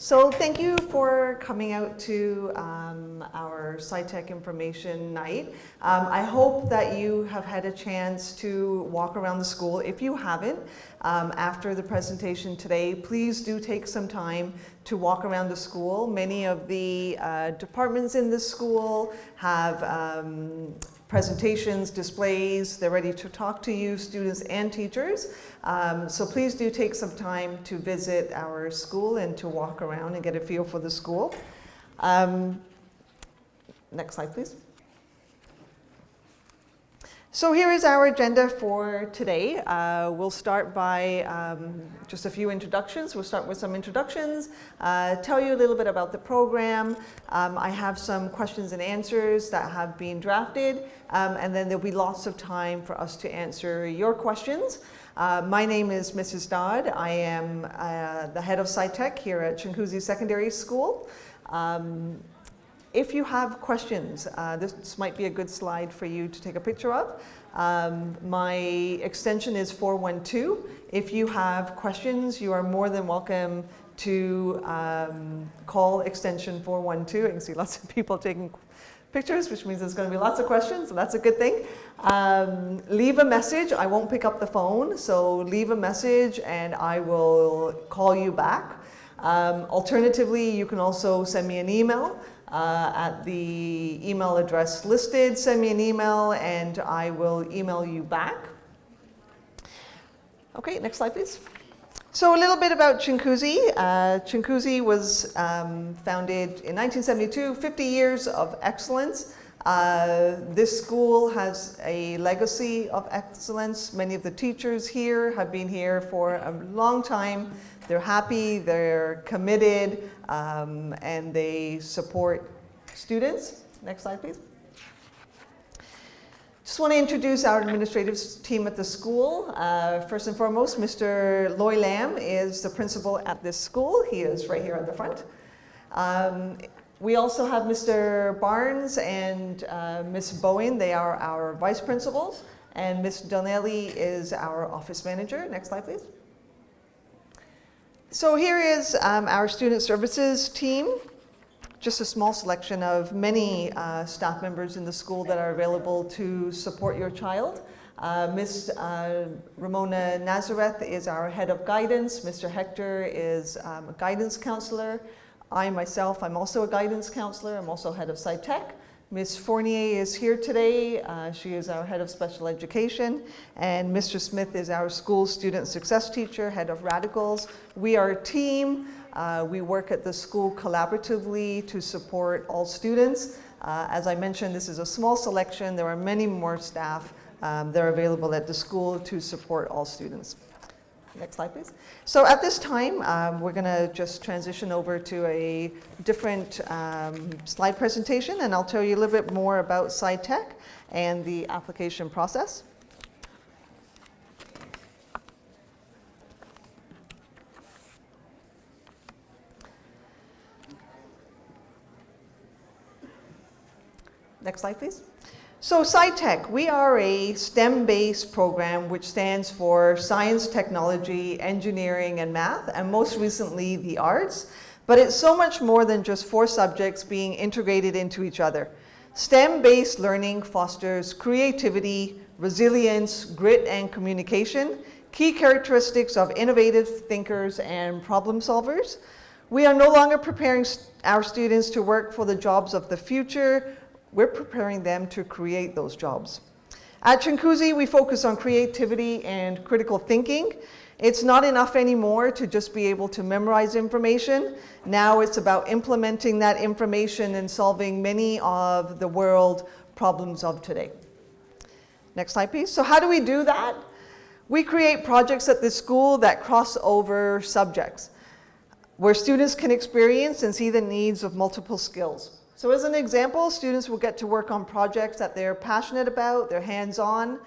So thank you for coming out to our SciTech Information Night. I hope that you have had a chance to walk around the school. If you haven't, after the presentation today, please do take some time to walk around the school. Many of the departments in the school have presentations, displays. They're ready to talk to you, students and teachers. So please do take some time to visit our school and to walk around and get a feel for the school. Next slide, please. So here is our agenda for today. We'll start by just a few introductions. We'll start with some introductions, tell you a little bit about the program. I have some questions and answers that have been drafted, and then there'll be lots of time for us to answer your questions. My name is Mrs. Dodd. I am the head of SciTech here at Chingaucousy Secondary School. If you have questions, this might be a good slide for you to take a picture of. My extension is 412. If you have questions, you are more than welcome to call extension 412. You can see lots of people taking pictures, which means there's going to be lots of questions, so that's a good thing. Leave a message. I won't pick up the phone, so leave a message and I will call you back. Alternatively, you can also send me an email. At the email address listed, send me an email and I will email you back. Okay, next slide please. So a little bit about Chingaucousy. Chingaucousy was founded in 1972, 50 years of excellence. This school has a legacy of excellence. Many of the teachers here have been here for a long time. They're happy, they're committed, and they support students. Next slide, please. Just want to introduce our administrative team at the school. First and foremost, Mr. Loy Lam is the principal at this school. He is right here at the front. We also have Mr. Barnes and Ms. Bowen. They are our vice principals. And Ms. Donnelly is our office manager. Next slide, please. So here is our student services team, just a small selection of many staff members in the school that are available to support your child. Ms. Ramona Nazareth is our head of guidance. Mr. Hector is a guidance counselor. I myself, I'm also a guidance counselor. I'm also head of SciTech. Ms. Fournier is here today. She is our head of special education. And Mr. Smith is our school student success teacher, head of radicals. We are a team. We work at the school collaboratively to support all students. As I mentioned, this is a small selection. There are many more staff that are available at the school to support all students. Next slide, please. So at this time, we're going to just transition over to a different slide presentation, and I'll tell you a little bit more about SciTech and the application process. Next slide, please. So SciTech, we are a STEM-based program which stands for science, technology, engineering, and math, and most recently the arts. But it's so much more than just 4 subjects being integrated into each other. STEM-based learning fosters creativity, resilience, grit, and communication, key characteristics of innovative thinkers and problem solvers. We are no longer preparing our students to work for the jobs of the future. We're preparing them to create those jobs. At Chingaucousy, we focus on creativity and critical thinking. It's not enough anymore to just be able to memorize information. Now it's about implementing that information and solving many of the world problems of today. Next slide, please. So how do we do that? We create projects at this school that cross over subjects, where students can experience and see the needs of multiple skills. So as an example, students will get to work on projects that they're passionate about, they're hands-on.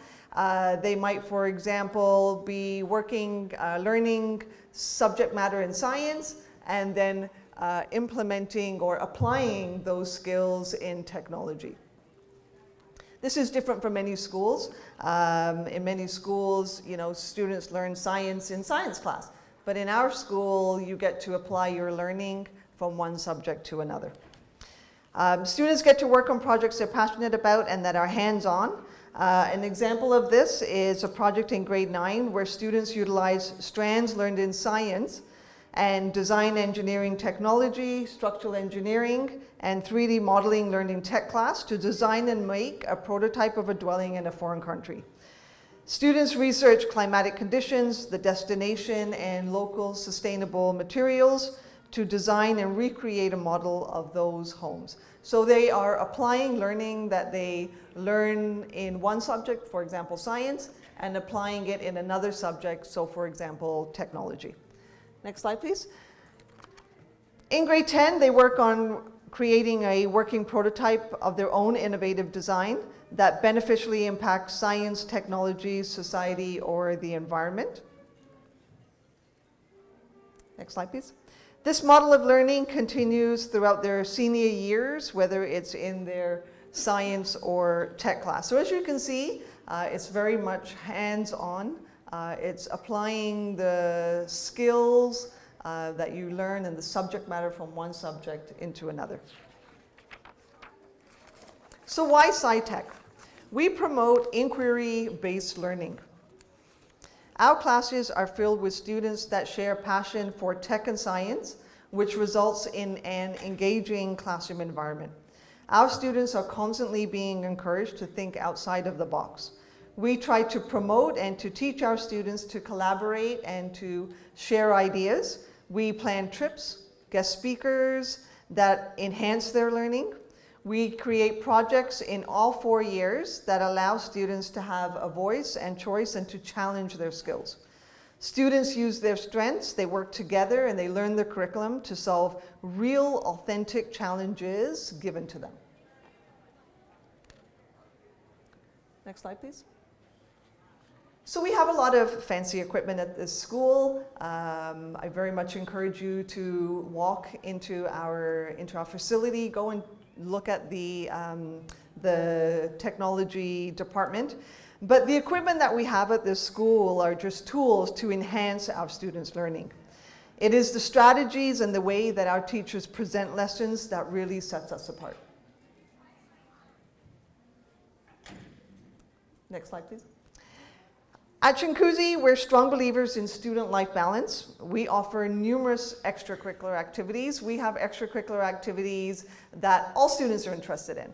They might, for example, be working, learning subject matter in science, and then implementing or applying those skills in technology. This is different from many schools. In many schools, students learn science in science class. but in our school, you get to apply your learning from one subject to another. Students get to work on projects they're passionate about and that are hands-on. An example of this is a project in grade 9 where students utilize strands learned in science and design engineering technology, structural engineering, and 3D modeling learned in tech class to design and make a prototype of a dwelling in a foreign country. Students research climatic conditions, the destination, and local sustainable materials to design and recreate a model of those homes. So they are applying learning that they learn in one subject, for example, science, and applying it in another subject, so for example, technology. Next slide, please. In grade 10, they work on creating a working prototype of their own innovative design that beneficially impacts science, technology, society, or the environment. Next slide, please. This model of learning continues throughout their senior years, whether it's in their science or tech class. So as you can see, it's very much hands-on. It's applying the skills that you learn and the subject matter from one subject into another. So why SciTech? We promote inquiry-based learning. Our classes are filled with students that share passion for tech and science, which results in an engaging classroom environment. Our students are constantly being encouraged to think outside of the box. We try to promote and to teach our students to collaborate and to share ideas. We plan trips, guest speakers that enhance their learning. We create projects in all 4 years that allow students to have a voice and choice and to challenge their skills. Students use their strengths, they work together, and they learn the curriculum to solve real, authentic challenges given to them. Next slide, please. So we have a lot of fancy equipment at this school. I very much encourage you to walk into our facility, go and look at the technology department. But the equipment that we have at this school are just tools to enhance our students' learning. It is the strategies and the way that our teachers present lessons that really sets us apart. Next slide, please. At Chingaucousy, we're strong believers in student life balance. We offer numerous extracurricular activities. We have extracurricular activities that all students are interested in.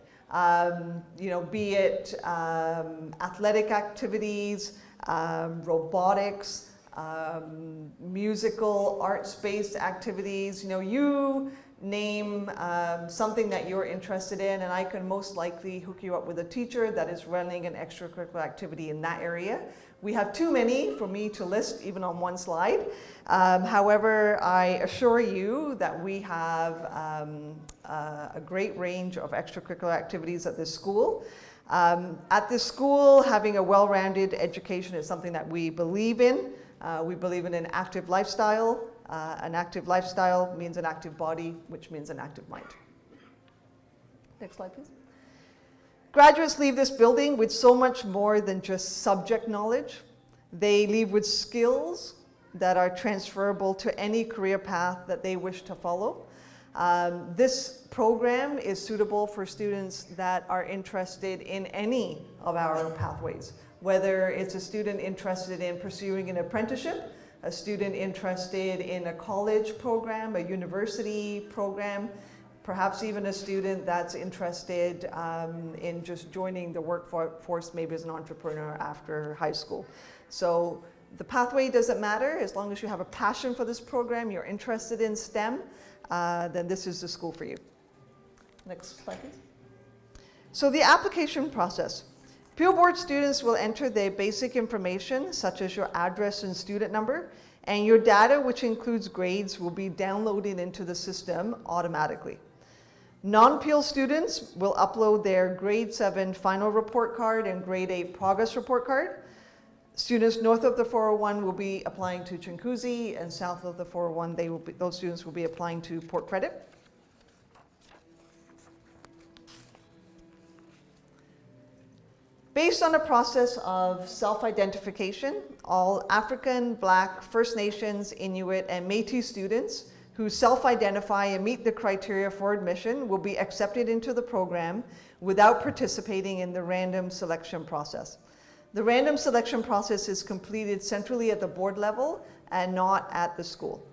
Be it athletic activities, robotics, musical, arts-based activities. You name something that you're interested in, and I can most likely hook you up with a teacher that is running an extracurricular activity in that area. We have too many for me to list even on one slide. However, I assure you that we have a great range of extracurricular activities at this school. At this school, having a well-rounded education is something that we believe in. We believe in an active lifestyle. An active lifestyle means an active body, which means an active mind. Next slide, please. Graduates leave this building with so much more than just subject knowledge. They leave with skills that are transferable to any career path that they wish to follow. This program is suitable for students that are interested in any of our pathways, whether it's a student interested in pursuing an apprenticeship, a student interested in a college program, a university program, perhaps even a student that's interested in just joining the workforce, maybe as an entrepreneur after high school. So the pathway doesn't matter. As long as you have a passion for this program, you're interested in STEM, then this is the school for you. Next slide, please. So the application process. Peel Board students will enter their basic information, such as your address and student number, and your data, which includes grades, will be downloaded into the system automatically. Non-Peel students will upload their grade 7 final report card and grade 8 progress report card. Students north of the 401 will be applying to Chingaucousy, and south of the 401, those students will be applying to Port Credit. Based on a process of self-identification, all African, Black, First Nations, Inuit, and Métis students who self-identify and meet the criteria for admission will be accepted into the program without participating in the random selection process. The random selection process is completed centrally at the board level and not at the school.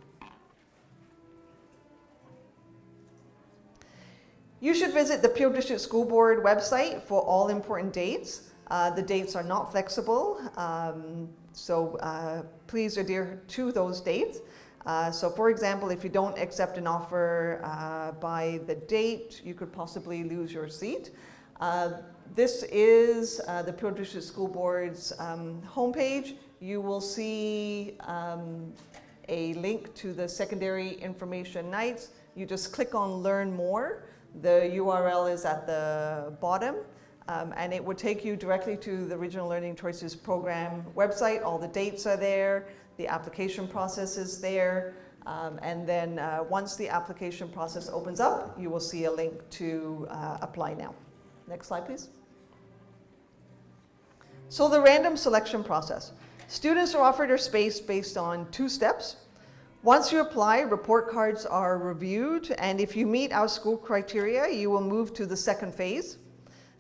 You should visit the Peel District School Board website for all important dates. The dates are not flexible, so please adhere to those dates. So for example, if you don't accept an offer by the date, you could possibly lose your seat. This is the Peel District School Board's homepage. You will see a link to the secondary information nights. You just click on Learn More. The URL is at the bottom, and it would take you directly to the Regional Learning Choices Program website. All the dates are there, the application process is there, and then once the application process opens up, you will see a link to apply now. Next slide, please. So the random selection process. Students are offered a space based on 2 steps. Once you apply, report cards are reviewed, and if you meet our school criteria, you will move to the second phase.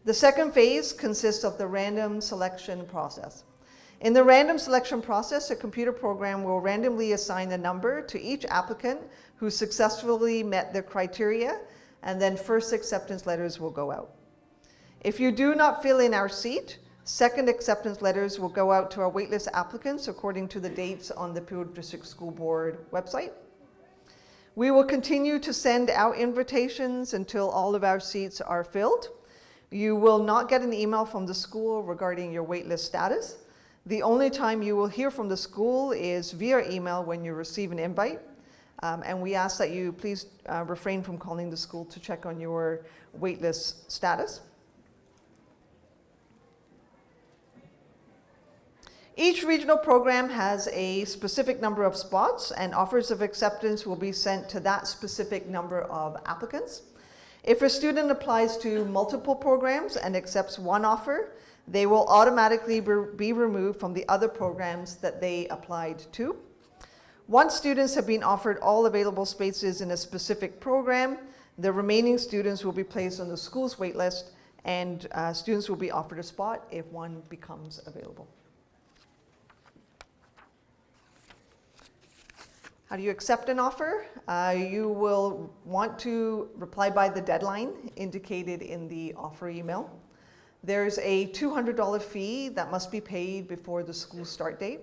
The second phase consists of the random selection process. In the random selection process, a computer program will randomly assign a number to each applicant who successfully met the criteria, and then first acceptance letters will go out. If you do not fill in our seat, second acceptance letters will go out to our waitlist applicants according to the dates on the Peel District School Board website. We will continue to send out invitations until all of our seats are filled. You will not get an email from the school regarding your waitlist status. The only time you will hear from the school is via email when you receive an invite. And we ask that you please refrain from calling the school to check on your waitlist status. Each regional program has a specific number of spots, and offers of acceptance will be sent to that specific number of applicants. If a student applies to multiple programs and accepts one offer, they will automatically be removed from the other programs that they applied to. Once students have been offered all available spaces in a specific program, the remaining students will be placed on the school's waitlist, and students will be offered a spot if one becomes available. How do you accept an offer? You will want to reply by the deadline indicated in the offer email. There's a $200 fee that must be paid before the school start date.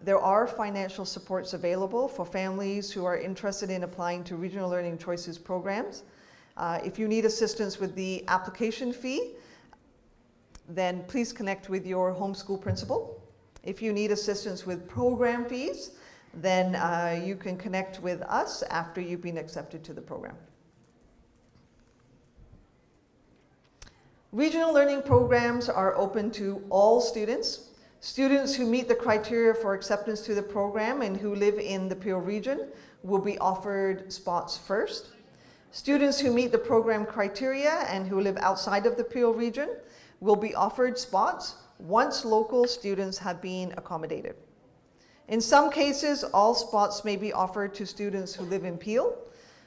There are financial supports available for families who are interested in applying to Regional Learning Choices programs. If you need assistance with the application fee, then please connect with your homeschool principal. If you need assistance with program fees, then you can connect with us after you've been accepted to the program. Regional learning programs are open to all students. Students who meet the criteria for acceptance to the program and who live in the Peel region will be offered spots first. Students who meet the program criteria and who live outside of the Peel region will be offered spots once local students have been accommodated. In some cases, all spots may be offered to students who live in Peel.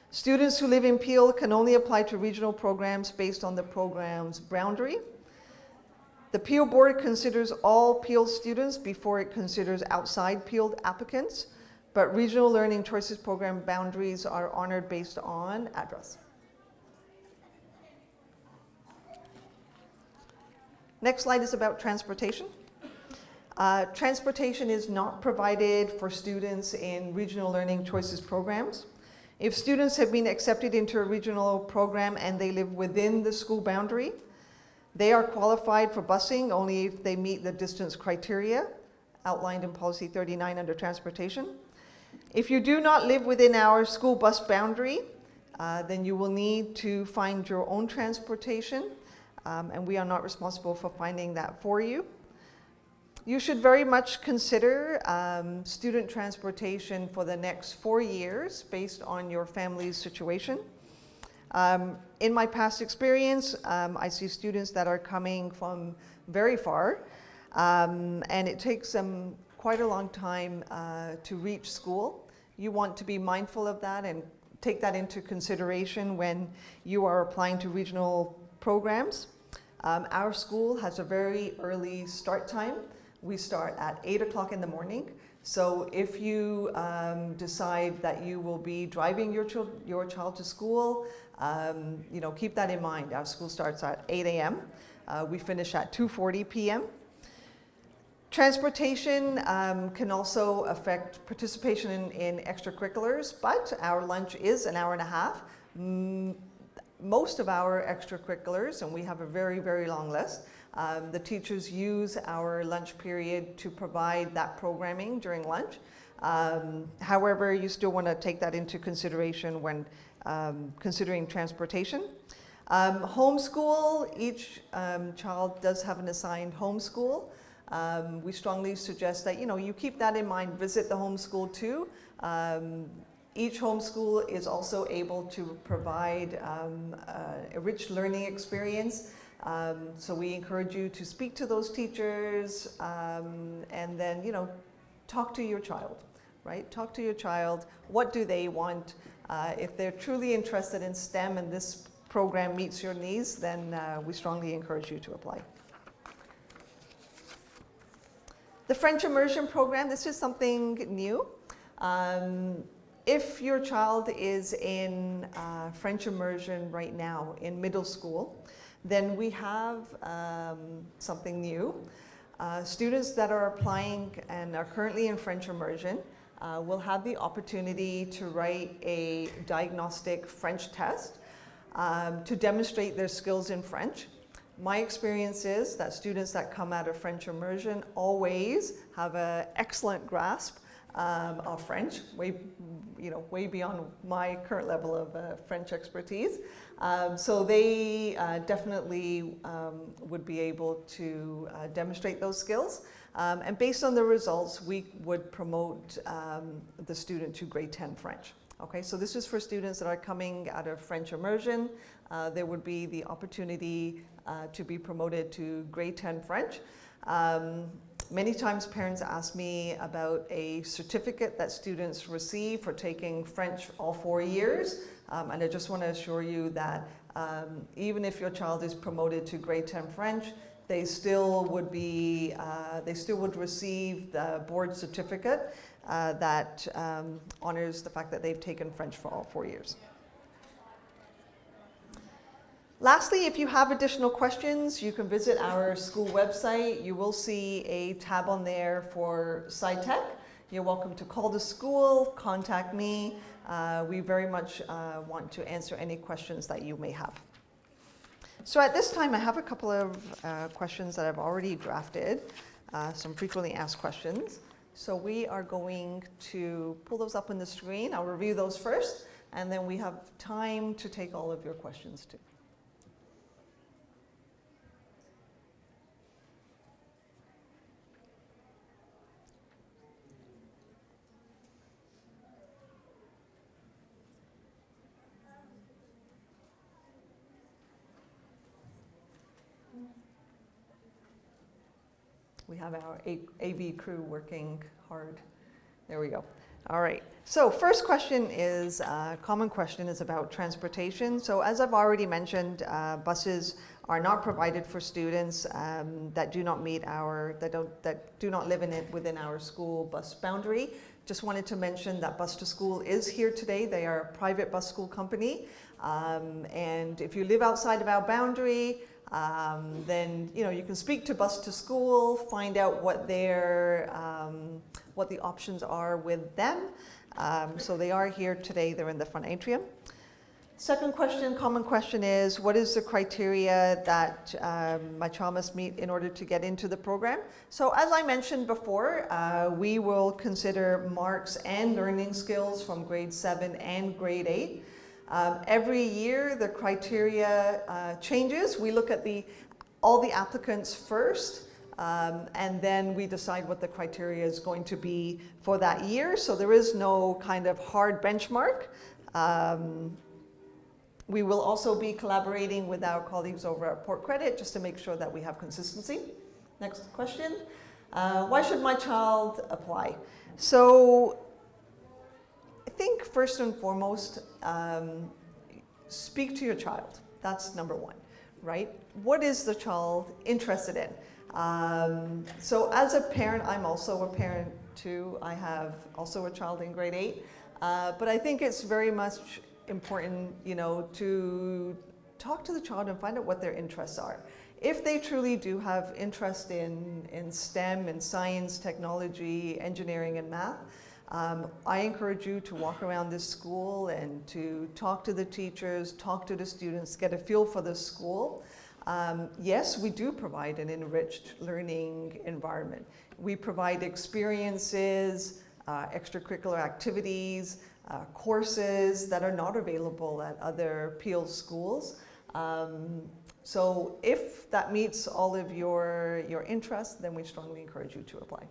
Students who live in Peel can only apply to regional programs based on the program's boundary. The Peel Board considers all Peel students before it considers outside Peel applicants, but Regional Learning Choices program boundaries are honored based on address. Next slide is about transportation. Transportation is not provided for students in Regional Learning Choices programs. If students have been accepted into a regional program and they live within the school boundary, they are qualified for busing only if they meet the distance criteria outlined in Policy 39 under Transportation. If you do not live within our school bus boundary, then you will need to find your own transportation, and we are not responsible for finding that for you. You should very much consider student transportation for the next 4 years based on your family's situation. In my past experience, I see students that are coming from very far, and it takes them quite a long time to reach school. You want to be mindful of that and take that into consideration when you are applying to regional programs. Our school has a very early start time. We start at 8 o'clock in the morning. So if you decide that you will be driving your child to school, keep that in mind. Our school starts at 8 a.m. We finish at 2:40 p.m. Transportation can also affect participation in extracurriculars, but our lunch is an hour and a half. Most of our extracurriculars, and we have a very, very long list, the teachers use our lunch period to provide that programming during lunch. However, you still want to take that into consideration when considering transportation. Homeschool, each child does have an assigned homeschool. We strongly suggest that you keep that in mind, visit the homeschool too. Each homeschool is also able to provide a rich learning experience. So we encourage you to speak to those teachers and then, talk to your child, right? Talk to your child. What do they want? If they're truly interested in STEM and this program meets your needs, then we strongly encourage you to apply. The French Immersion Program, this is something new. If your child is in French immersion right now in middle school, then we have something new. Students that are applying and are currently in French immersion will have the opportunity to write a diagnostic French test to demonstrate their skills in French. My experience is that students that come out of French immersion always have an excellent grasp of French, way beyond my current level of French expertise. So they definitely would be able to demonstrate those skills. And based on the results, we would promote the student to grade 10 French. Okay, so this is for students that are coming out of French immersion. There would be the opportunity to be promoted to grade 10 French. Many times parents ask me about a certificate that students receive for taking French all 4 years. And I just want to assure you that even if your child is promoted to grade 10 French, they still would receive the board certificate that honors the fact that they've taken French for all 4 years. Lastly, if you have additional questions, you can visit our school website. You will see a tab on there for SciTech. You're welcome to call the school, contact me. We very much want to answer any questions that you may have. So at this time, I have a couple of questions that I've already drafted, some frequently asked questions. So we are going to pull those up on the screen. I'll review those first, and then we have time to take all of your questions too. We have our AV crew working hard. There we go. All right. So first question is, common question is about transportation. So as I've already mentioned, buses are not provided for students that do not meet that do not live within our school bus boundary. Just wanted to mention that Bus to School is here today. They are a private bus school company. And if you live outside of our boundary, then you can speak to Bus to School, find out what the options are with them. So they are here today. They're in the front atrium. Second question, common question is, what is the criteria that my child must meet in order to get into the program? So as I mentioned before, we will consider marks and learning skills from grade 7 and grade 8. Every year the criteria changes. We look at all the applicants first, and then we decide what the criteria is going to be for that year. So there is no kind of hard benchmark. We will also be collaborating with our colleagues over at Port Credit just to make sure that we have consistency. Next question. Why should my child apply? So I think first and foremost, speak to your child. That's number one, right? What is the child interested in? So as a parent, I'm also a parent too. I have also a child in grade 8. But I think it's very much important, to talk to the child and find out what their interests are. If they truly do have interest in STEM, in science, technology, engineering, and math, I encourage you to walk around this school and to talk to the teachers, talk to the students, get a feel for the school. Yes, we do provide an enriched learning environment. We provide experiences, extracurricular activities, courses that are not available at other Peelschools. So if that meets all of your interests, then we strongly encourage you to apply.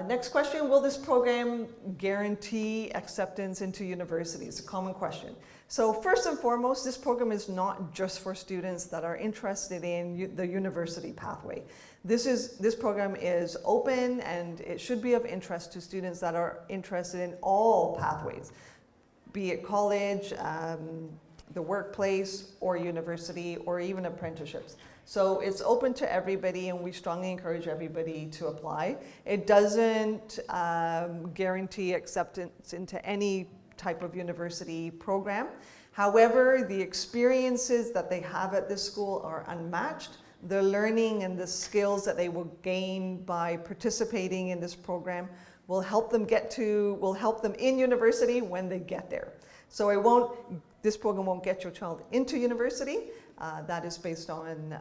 Next question, will this program guarantee acceptance into universities? A common question. So first and foremost, this program is not just for students that are interested in the university pathway. This program is open and it should be of interest to students that are interested in all pathways, be it college, the workplace, or university, or even apprenticeships. So it's open to everybody and we strongly encourage everybody to apply. It doesn't guarantee acceptance into any type of university program. However, the experiences that they have at this school are unmatched. The learning and the skills that they will gain by participating in this program will help them in university when they get there. So this program won't get your child into university. That is based on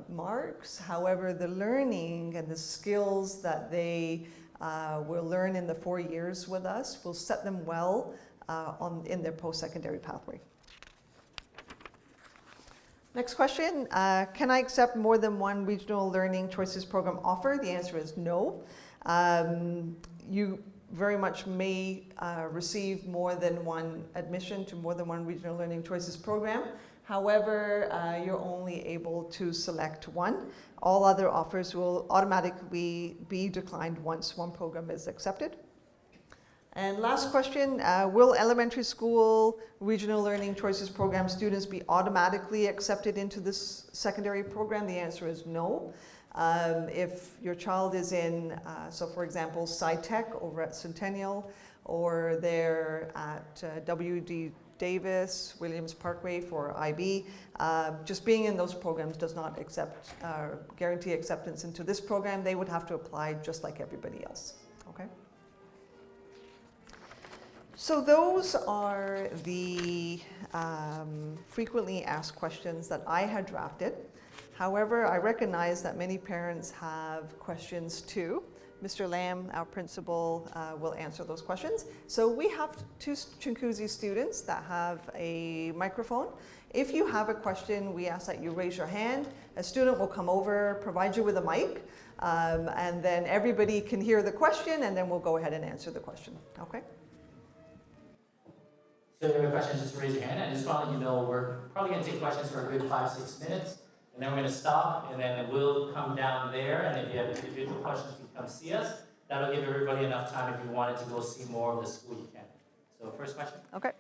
marks. However, the learning and the skills that they will learn in the 4 years with us will set them well in their post-secondary pathway. Next question, can I accept more than one regional learning choices program offer? The answer is no. You very much may receive more than one admission to more than one regional learning choices program. However, you're only able to select one. All other offers will automatically be declined once one program is accepted. And last question, will elementary school regional learning choices program students be automatically accepted into this secondary program? The answer is no. If your child is in, so for example, SciTech over at Centennial, or they're at W.D. Davis, Williams Parkway for IB, just being in those programs does not guarantee acceptance into this program. They would have to apply just like everybody else, okay? So those are the frequently asked questions that I had drafted. However, I recognize that many parents have questions too. Mr. Lamb, our principal, will answer those questions. So we have 2 Chingaucousy students that have a microphone. If you have a question, we ask that you raise your hand. A student will come over, provide you with a mic, and then everybody can hear the question, and then we'll go ahead and answer the question, okay? So if you have a question, just raise your hand. I just want to let you know we're probably going to take questions for a good 5-6 minutes. And then we're going to stop, and then we'll come down there. And if you have individual questions, you can come see us. That'll give everybody enough time if you wanted to go see more of the school, you can. So first question. Okay.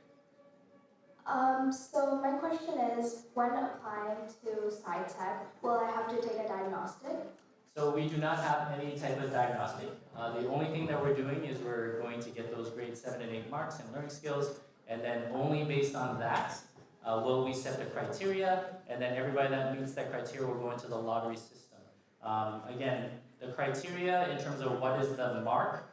So my question is, when applying to SciTech, will I have to take a diagnostic? So we do not have any type of diagnostic. The only thing that we're doing is we're going to get those grades 7 and 8 marks and learning skills, and then only based on that will we set the criteria, and then everybody that meets that criteria will go into the lottery system. Again, the criteria in terms of what is the mark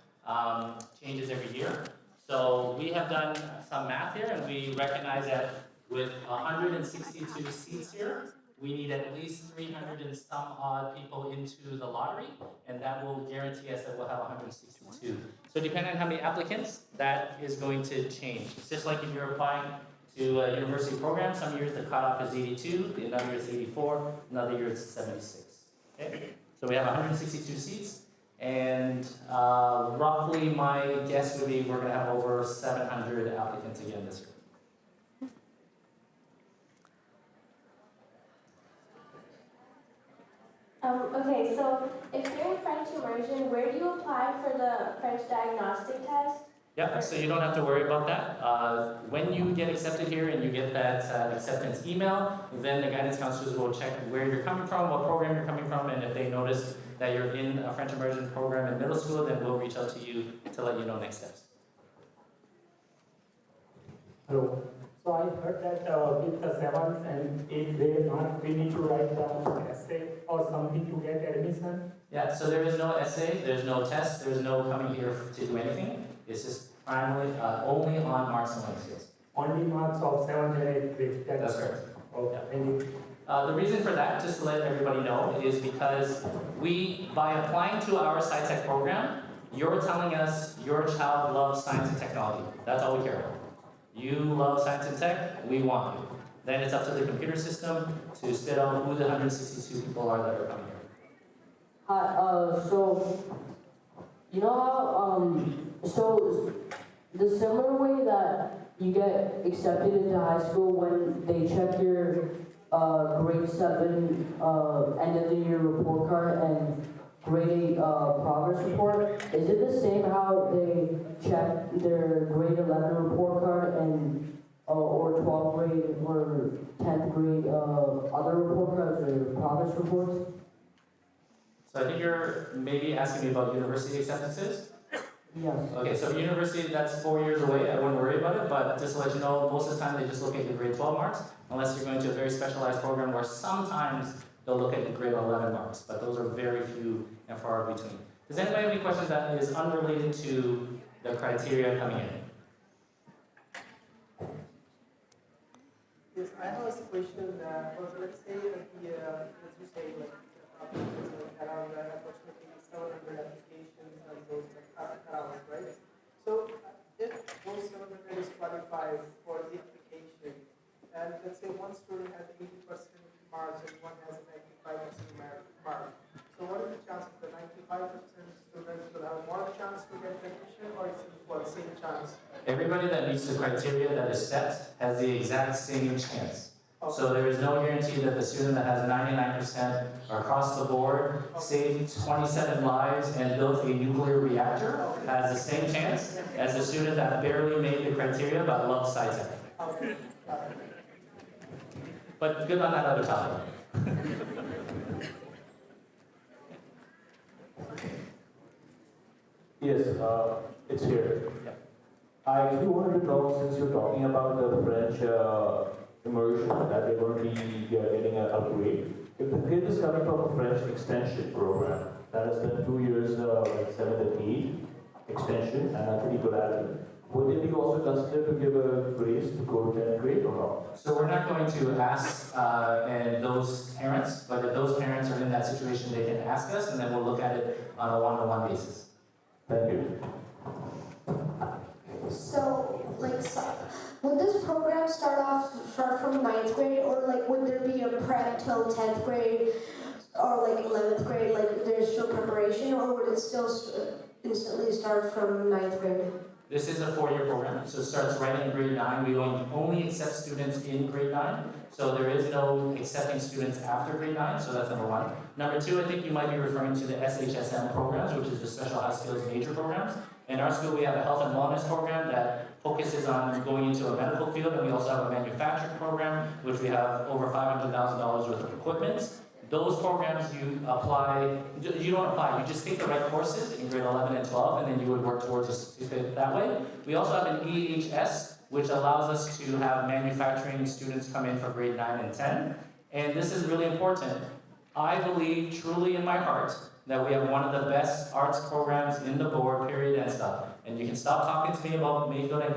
changes every year. So we have done some math here, and we recognize that with 162 seats here, we need at least 300 and some odd people into the lottery, and that will guarantee us that we'll have 162. So depending on how many applicants, that is going to change. It's just like if you're applying to a university program, some years the cutoff is 82, another year it's 84, another year it's 76. Okay? So we have 162 seats, and roughly my guess would be we're going to have over 700 applicants again this year. Okay, so if you're in French immersion, where do you apply for the French diagnostic test? Yeah, so you don't have to worry about that. When you get accepted here and you get that acceptance email, then the guidance counselors will check where you're coming from, what program you're coming from, and if they notice that you're in a French immersion program in middle school, then we'll reach out to you to let you know next steps. Hello. So I heard that with the 7th and 8th grade mark, we need to write down an essay or something to get admission. Yeah, so there is no essay, there's no test, there's no coming here to do anything. It's just primarily only on marks and learning skills. Only marks of 7th and 8th grade. That's correct. Okay, thank you. The reason for that, just to let everybody know, is because by applying to our SciTech program, you're telling us your child loves science and technology. That's all we care about. You love science and tech, we want you. Then it's up to the computer system to spit out who the 162 people are that are coming here. Hi, so, you know how, so the similar way that you get accepted into high school when they check your grade 7 end of the year report card and grade 8 progress report, is it the same how they check their grade 11 report card and or 12th grade or 10th grade other report cards or progress reports? So I think you're maybe asking me about university acceptances? Yes. Okay, so university, that's 4 years away, I wouldn't worry about it, but just to let you know, most of the time they just look at your grade 12 marks, unless you're going to a very specialized program where sometimes they'll look at your grade 11 marks, but those are very few and far between. Does anybody have any questions that is unrelated to the criteria coming in? Yes, I have a question. Let's say, as you say, around approximately 700 applications and those around, right? So, if those 700 is qualified for the application, and let's say one student has 80% marks and one has a 95% mark. So, what are the chances that 95% students will have more chance to get admission, or is it equal, same chance? Everybody that meets the criteria that is set has the exact same chance. Okay. So there is no guarantee that the student that has 99% across the board, saved 27 lives and built a nuclear reactor has the same chance as the student that barely made the criteria but loves SciTech. Okay. But good on that other topic. Yes, it's here. Yeah. I actually wanted to know, since you're talking about the French immersion, that they're going to be getting an upgrade. If the kid is coming from a French extension program, that has been 2 years, like 7 and 8 extension, and I'm pretty good at it, would they be also considered to give a grace to go to 10th grade or not? So we're not going to ask and those parents, but if those parents are in that situation, they can ask us, and then we'll look at it on a one-to-one basis. Thank you. So, would this program start from 9th grade, or would there be a prep till 10th grade, or 11th grade, there's still preparation, or would it still instantly start from 9th grade? This is a 4-year program, so it starts right in grade 9. We only accept students in grade 9, so there is no accepting students after grade 9, so that's number 1. Number 2, I think you might be referring to the SHSM programs, which is the Special High Skills Major programs. In our school, we have a health and wellness program that focuses on going into a medical field, and we also have a manufacturing program, which we have over $500,000 worth of equipment. Those programs you don't apply, you just take the right courses in grade 11 and 12, and then you would work towards a certificate that way. We also have an EHS, which allows us to have manufacturing students come in for grade 9 and 10. And this is really important. I believe truly in my heart that we have one of the best arts programs in the board, period, and stuff. And you can stop talking to me about Mayfield and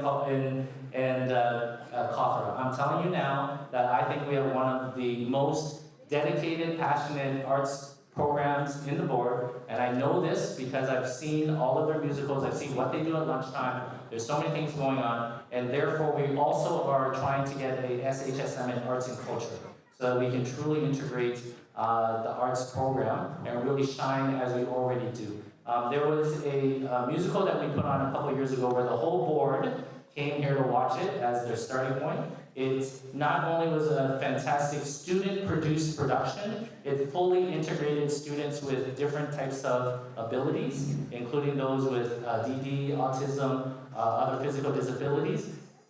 Cawthron. I'm telling you now that I think we have one of the most dedicated, passionate arts programs in the board, and I know this because I've seen all of their musicals, I've seen what they do at lunchtime, there's so many things going on, and therefore we also are trying to get a SHSM in arts and culture, so that we can truly integrate the arts program and really shine as we already do. There was a musical that we put on a couple years ago where the whole board came here to watch it as their starting point. It not only was a fantastic student-produced production, it fully integrated students with different types of abilities, including those with DD, autism, other physical disabilities.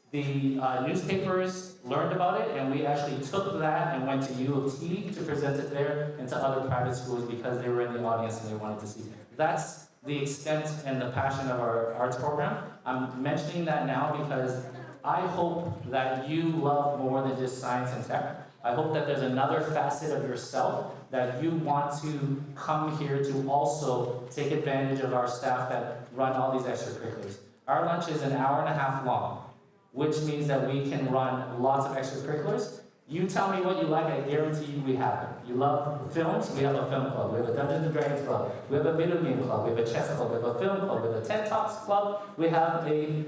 The newspapers learned about it, and we actually took that and went to U of T to present it there and to other private schools because they were in the audience and they wanted to see. That's the extent and the passion of our arts program. I'm mentioning that now because I hope that you love more than just science and tech. I hope that there's another facet of yourself that you want to come here to also take advantage of our staff that run all these extracurriculars. Our lunch is an hour and a half long, which means that we can run lots of extracurriculars. You tell me what you like, I guarantee you we have it. You love films? We have a film club. We have a Dungeons & Dragons club. We have a video game club. We have a chess club. We have a film club. We have a TED Talks club. We have a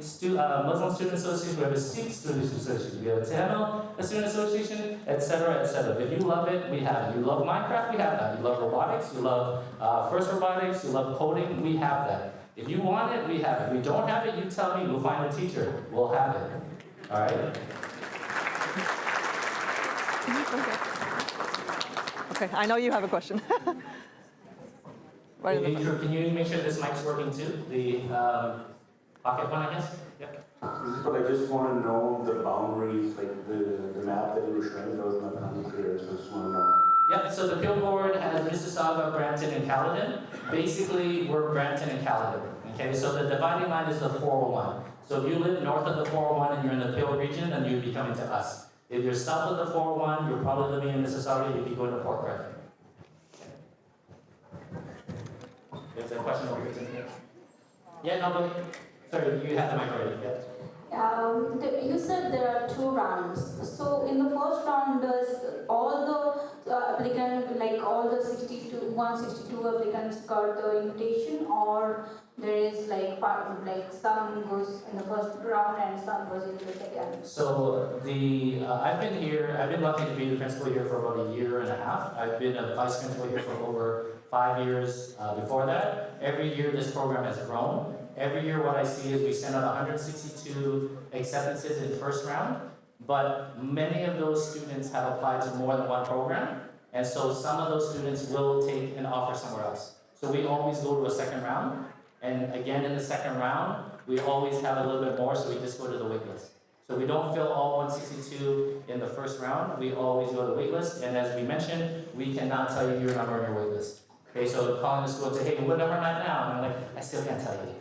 Muslim Student Association. We have a Sikh Student Association. We have a Tamil Student Association, etc., etc. If you love it, we have it. You love Minecraft? We have that. You love robotics? You love FIRST robotics? You love coding? We have that. If you want it, we have it. If we don't have it, you tell me. We'll find a teacher. We'll have it. All right? Okay, I know you have a question. Right in the front. Can you make sure this mic's working too? The pocket one, I guess? Yep. But I just want to know the boundaries, like the map that you were showing, that was not really clear, so I just want to know. Yep, so the Peel Board has Mississauga, Brampton, and Caledon. Basically, we're Brampton and Caledon. Okay, so the dividing line is the 401. So if you live north of the 401 and you're in the Peel region, then you'd be coming to us. If you're south of the 401, you're probably living in Mississauga, you'd be going to Port Credit. There's a question over here. Yeah, no, go. Sorry, you have the mic already. Yeah. You said there are 2 rounds. So in the first round, does all the applicants, like all the 162 applicants got the invitation, or there is like some goes in the first round and some goes into the second? So I've been lucky to be the principal here for about a year and a half. I've been a vice principal here for over 5 years before that. Every year this program has grown. Every year what I see is we send out 162 acceptances in first round, but many of those students have applied to more than one program, and so some of those students will take an offer somewhere else. So we always go to a second round, and again in the second round, we always have a little bit more, so we just go to the wait list. So we don't fill all 162 in the first round, we always go to the wait list, and as we mentioned, we cannot tell you your number on your wait list. Okay, so calling the school and say, hey, what number am I now? And I'm like, I still can't tell you.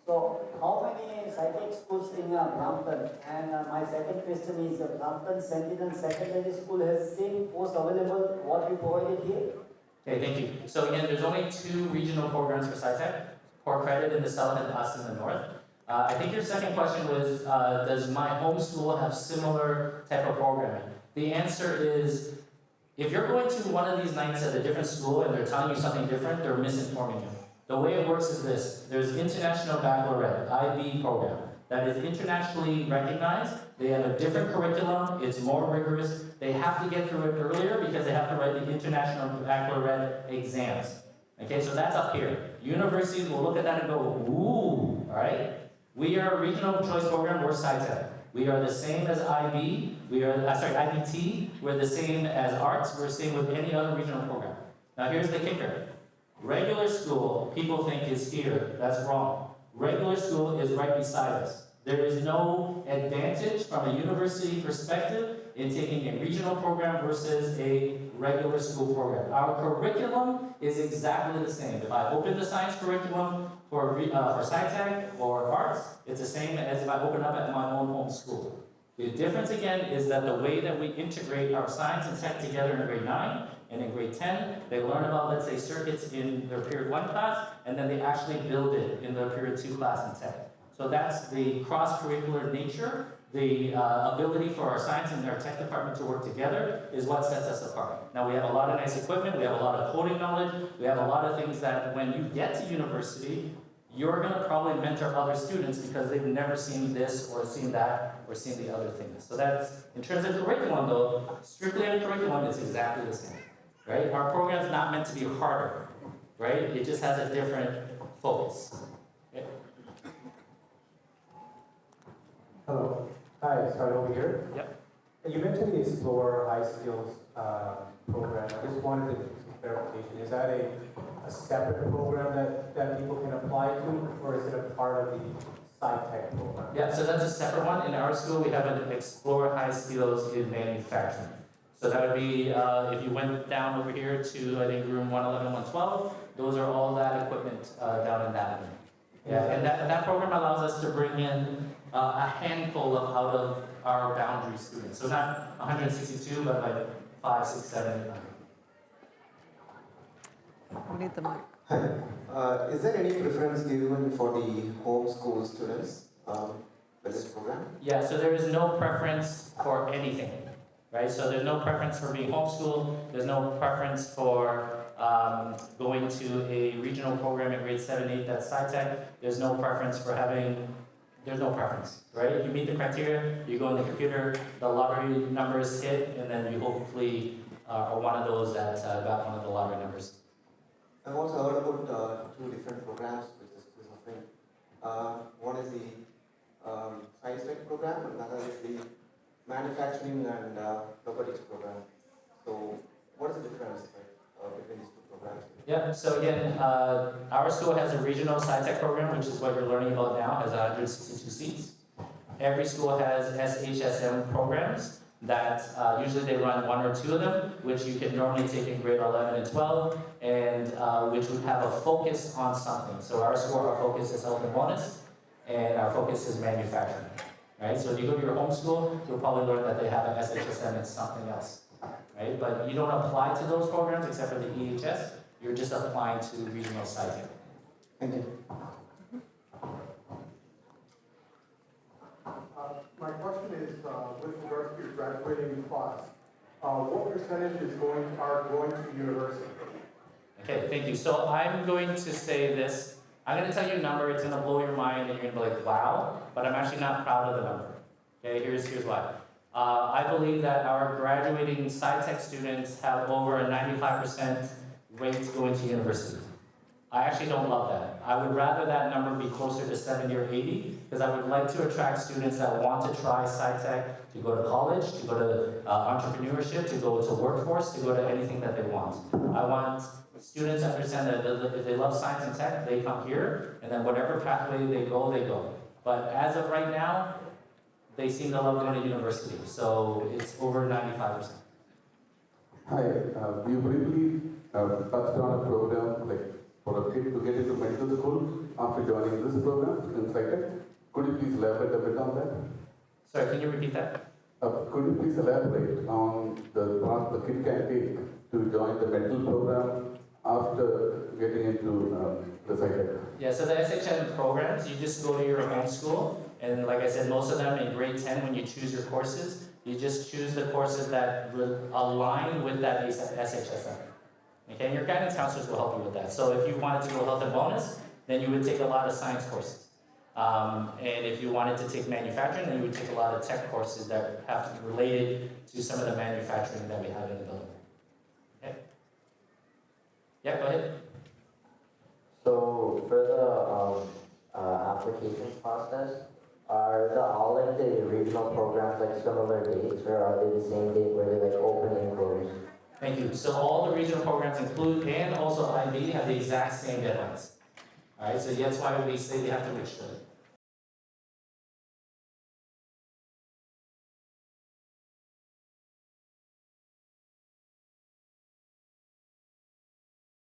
So, how many SciTech schools in Brampton? And my second question is, Brampton Sentinel Secondary School has same post available what we provided here? Okay, thank you. So again, there's only 2 regional programs for SciTech, Port Credit in the south and us in the north. I think your second question was, does my home school have similar type of programming? The answer is, if you're going to one of these nights at a different school and they're telling you something different, they're misinforming you. The way it works is this. There's International Baccalaureate, IB program, that is internationally recognized. They have a different curriculum, it's more rigorous. They have to get through it earlier because they have to write the International Baccalaureate exams. Okay, so that's up here. Universities will look at that and go, ooh, all right? We are a regional choice program, we're SciTech. We are the same as IB, IBT, we're the same as arts, we're the same with any other regional program. Now here's the kicker. Regular school, people think is here, that's wrong. Regular school is right beside us. There is no advantage from a university perspective in taking a regional program versus a regular school program. Our curriculum is exactly the same. If I open the science curriculum for SciTech or arts, it's the same as if I open up at my own home school. The difference again is that the way that we integrate our science and tech together in grade 9 and in grade 10, they learn about, let's say, circuits in their period 1 class, and then they actually build it in their period 2 class in tech. So that's the cross-curricular nature. The ability for our science and our tech department to work together is what sets us apart. Now we have a lot of nice equipment, we have a lot of coding knowledge, we have a lot of things that when you get to university, you're going to probably mentor other students because they've never seen this or seen that or seen the other things. So that's, in terms of curriculum though, strictly on curriculum, it's exactly the same, right? Our program's not meant to be harder, right? It just has a different focus. Okay. Hello. Hi, start over here. Yep. You mentioned the Explore High Skills program. I just wanted some clarification. Is that a separate program that people can apply to, or is it a part of the SciTech program? Yeah, so that's a separate one. In our school, we have an Explore High Skills in Manufacturing. So that would be, if you went down over here to, I think, room 111, 112, those are all that equipment down in that room. Yeah, and that program allows us to bring in a handful of out of our boundary students. So not 162, but like 5, 6, 7, 800. We need the mic. Hi. Is there any preference given for the homeschool students with this program? Yeah, so there is no preference for anything, right? So there's no preference for being homeschooled. There's no preference for going to a regional program in grade 7, 8, that's SciTech. There's no preference for there's no preference, right? You meet the criteria, you go in the computer, the lottery numbers hit, and then you hopefully are one of those that got one of the lottery numbers. I've also heard about two different programs which the school is offering. One is the SciTech program, and another is the manufacturing and robotics program. So what is the difference between these two programs? Yeah, so again, our school has a regional SciTech program, which is what you're learning about now, has 162 seats. Every school has SHSM programs that usually they run 1 or 2 of them, which you can normally take in grade 11 and 12, and which would have a focus on something. So our school, our focus is health and wellness, and our focus is manufacturing. Right? So if you go to your home school, you'll probably learn that they have an SHSM and something else. Right? But you don't apply to those programs except for the EHS. You're just applying to regional SciTech. Thank you. My question is with regards to your graduating class. What percentage are going to university? Okay, thank you. So I'm going to say this. I'm going to tell you a number. It's going to blow your mind, and you're going to be like, wow. But I'm actually not proud of the number. Okay, here's why. I believe that our graduating SciTech students have over a 95% rate going to university. I actually don't love that. I would rather that number be closer to 70 or 80, because I would like to attract students that want to try SciTech, to go to college, to go to entrepreneurship, to go to workforce, to go to anything that they want. I want students to understand that if they love science and tech, they come here, and then whatever pathway they go, they go. But as of right now, they seem to love going to university, so it's over 95%. Hi, you briefly touched on a program like for a kid to get into medical school after joining this program in SciTech. Could you please elaborate a bit on that? Sorry, can you repeat that? Could you please elaborate on the path the kid can take to join the medical program after getting into the SciTech? Yeah, so the SHM programs, you just go to your home school, and like I said, most of them in grade 10, when you choose your courses, you just choose the courses that align with that SHSM. Okay, and your guidance counselors will help you with that. So if you wanted to go health and wellness, then you would take a lot of science courses. And if you wanted to take manufacturing, then you would take a lot of tech courses that have to be related to some of the manufacturing that we have in the building. Okay? Yeah, go ahead. So for the application process, are all like the regional programs like similar dates, or are they the same date where they like open and close? Thank you. So all the regional programs include, and also IB, have the exact same deadlines. All right, so that's why we say they have to make sure.